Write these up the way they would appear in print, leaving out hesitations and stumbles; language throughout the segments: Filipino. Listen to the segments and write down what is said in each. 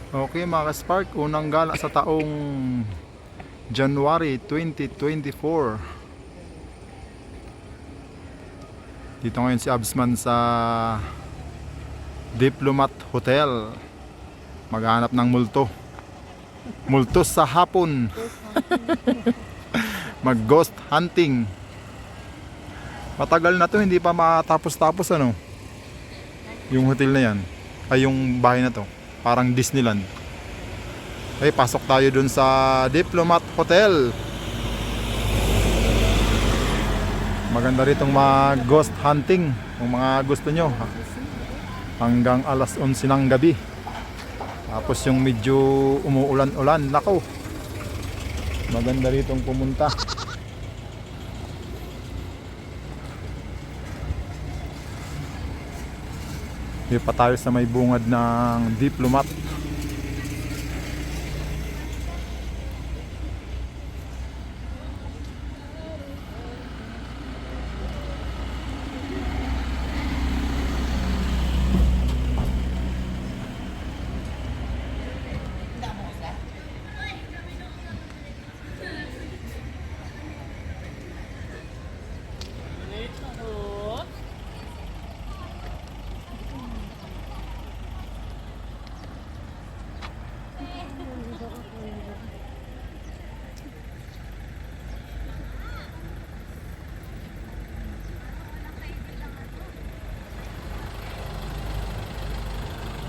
Okay mga ka-Spark, unang gala sa taong January 2024. Dito ngayon si Absman sa Diplomat Hotel. Maghanap ng multo. Multo sa hapon. Mag ghost hunting. Matagal na to, hindi pa matapos-tapos ano. Yung hotel na yan. Ay yung bahay na to. Parang Disneyland. Okay, pasok tayo dun sa Diplomat Hotel. Maganda ritong mag ghost hunting kung mga gusto nyo. Hanggang alas 11 ng gabi. Tapos yung medyo umuulan-ulan. Nako, maganda ritong pumunta. Hindi pa tayo sa may bungad ng Diplomat.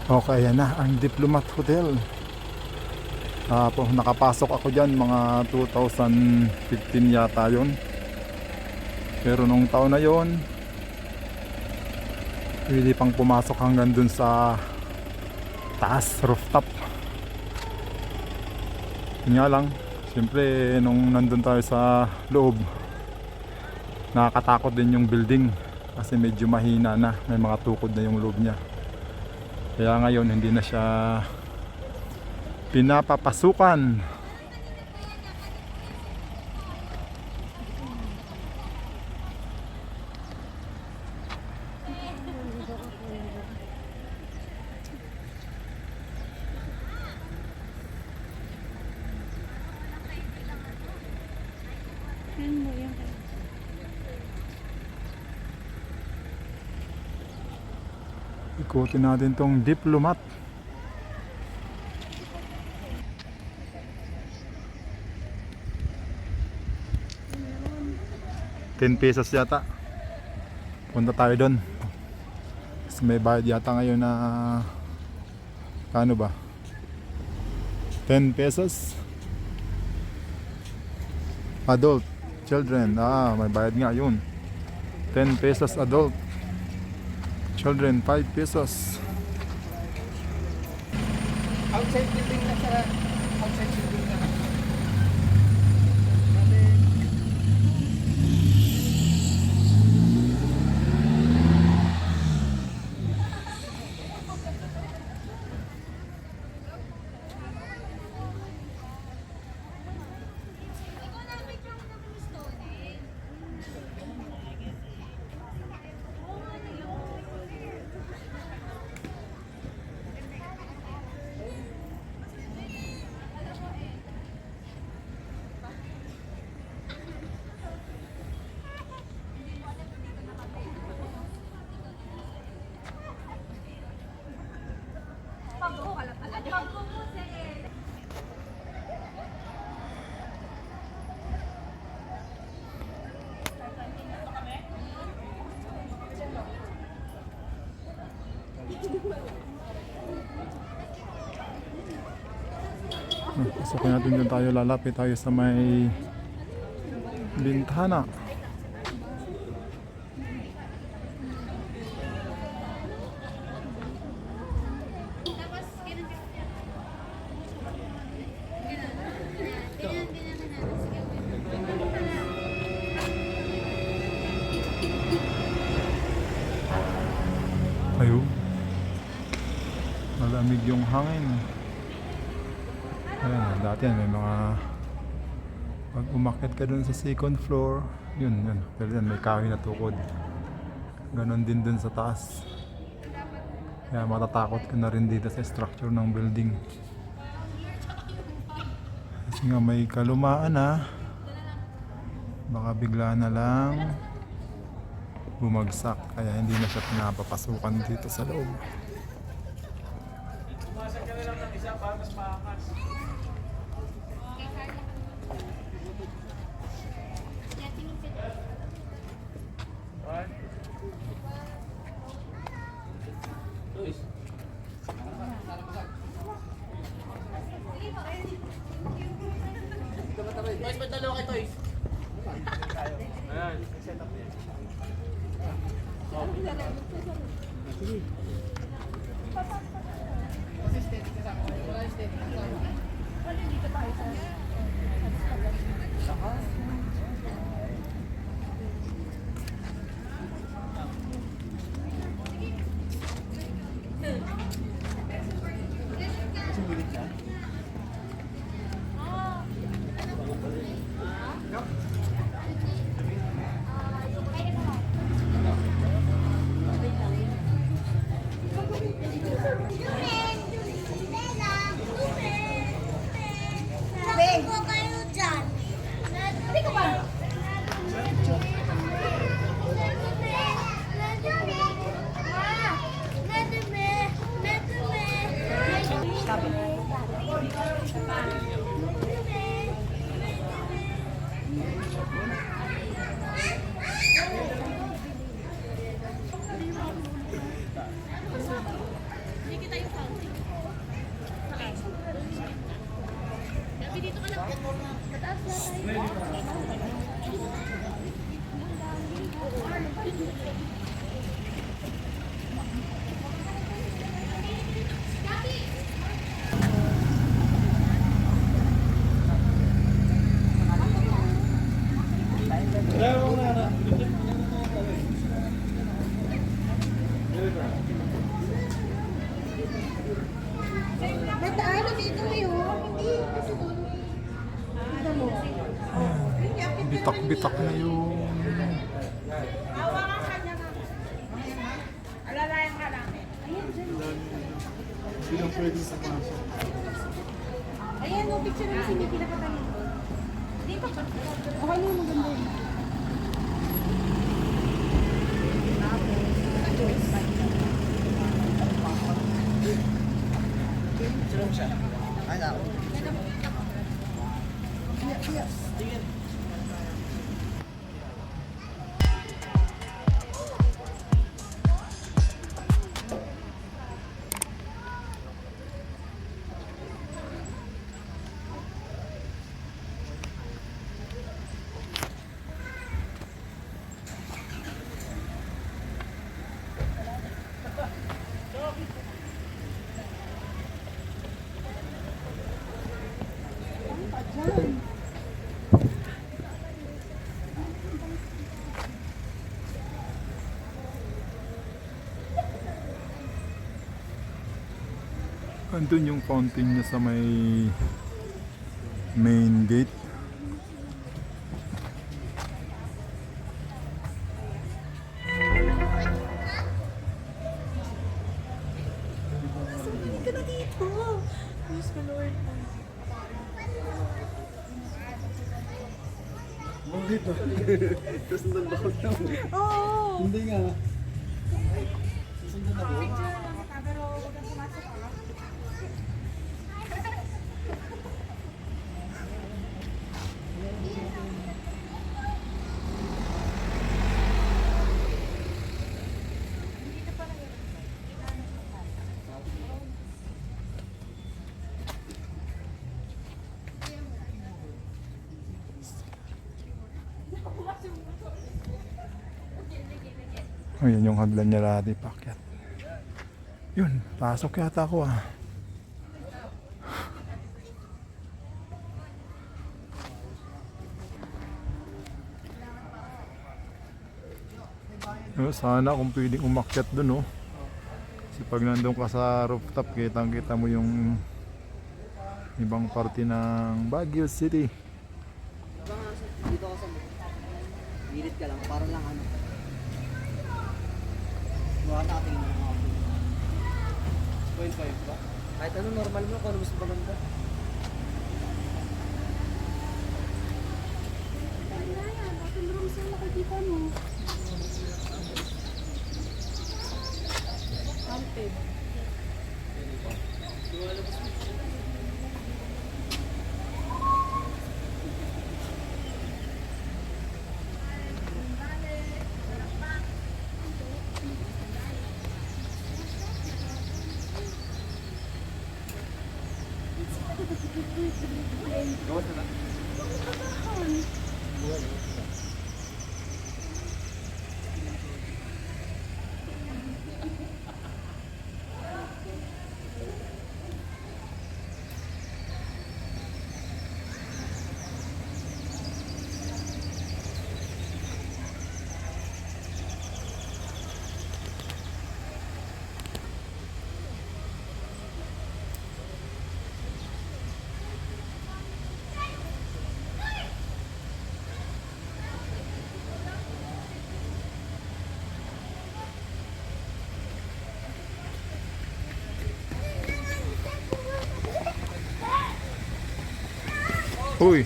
Okay, ayan na ang Diplomat Hotel. Nakapasok ako dyan mga 2015 yata yon. Pero nung taon na yon, hindi pang pumasok hanggang dun sa taas, rooftop. Yun nga lang, siyempre nung nandun tayo sa loob, nakakatakot din yung building kasi medyo mahina na, may mga tukod na yung loob niya. Kaya ngayon hindi na siya pinapapasukan. Ikutin natin tong Diplomat. ₱10 yata. Punta tayo doon. Kasi may bayad yata ngayon na ano ba? ₱10. Adult, children. May bayad nga yun. ₱10 adult. Children, ₱5. Outside building na sa outside building na. Pasukin natin doon tayo, lalapit tayo sa may bintana. Ayun, malamig yung hangin. Ayan, dati yan, may mga pag umakyat ka dun sa second floor, yun, pero yan, may kahoy na tukod. Ganon din dun sa taas. Kaya matatakot ka na rin dito sa structure ng building. Kasi nga may kalumaan na. Baka bigla na lang bumagsak. Kaya hindi na siya pinapapasukan dito sa loob. Toys, ba't dalawa kay Toys? Ayan, set up yan. Kasi steady ka sa akin. Wala steady ka sa akin. Wala dito tayo sa Sabi ko kayo dyan. Hindi ka ba? Dito ka lang. Mataas na tayo. Ba't dito yun? Hindi. Kasi doon. Ito mo. Bitak-bitak na yung Hawakan ka niya na. Alalayan ka namin. Ayan, dyan. bilang pwede sa paso. Ayan, no, picture na si Mickey na patayin. Dito ka. Okay na yung maganda yun. Sulong siya. Ay, ako. Andun yung fountain niya sa may main gate. Hindi ka na dito. Please, ka Lord. Bakit ba? Susundan ba ako na? Oo. Hindi nga. Susundan ako. Picture lang kita, pero huwag kang pumasok ka. Ayan yung hagdan niya dati pakyat. Yun, pasok yata ako ah. Sana kung pwedeng umakyat dun oh. Kasi pag nandun ka sa rooftop, kitang kita mo yung ibang parte ng Baguio City. Dito ka sa gilid ka lang, para lang ano. Buha natin yung mga 0.5 ba? Kahit ano normal mo, kung ano mas maganda. hotel rooms yung nakikita mo. Haunted. Uy!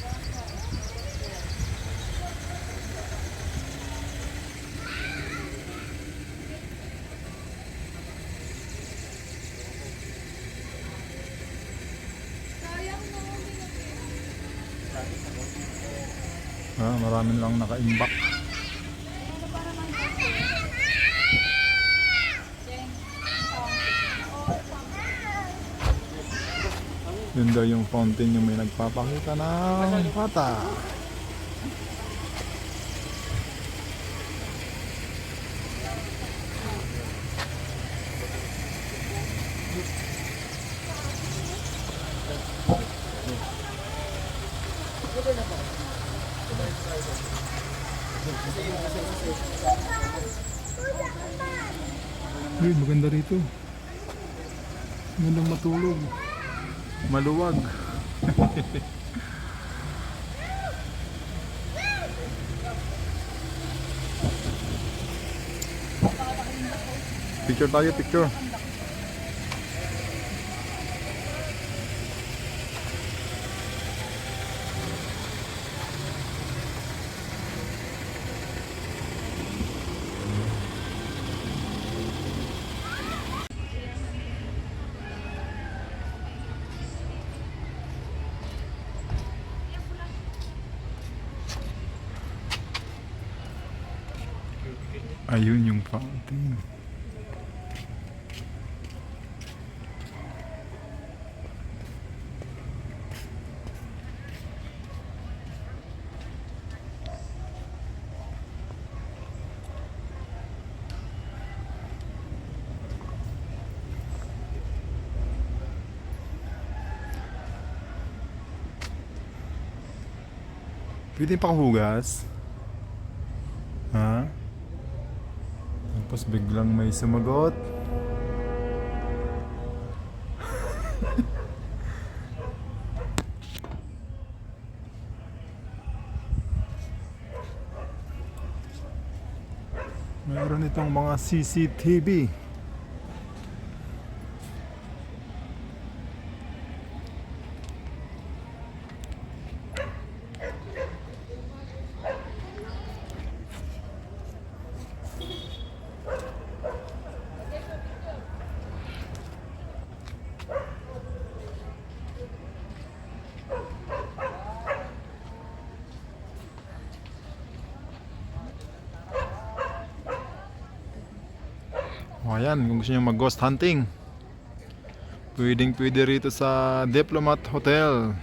Maraming lang naka-imbak. Yun daw yung fountain yung may nagpapakita ng bata. Uy, maganda rito. Magandang matulog. Maluwag. Picture tayo, picture. Ayun yung fountain. Pwede pa hugas? Ha? Tapos biglang may sumagot. Mayroon itong mga CCTV. O ayan, kung gusto nyo mag ghost hunting, pwedeng pwede rito sa Diplomat Hotel.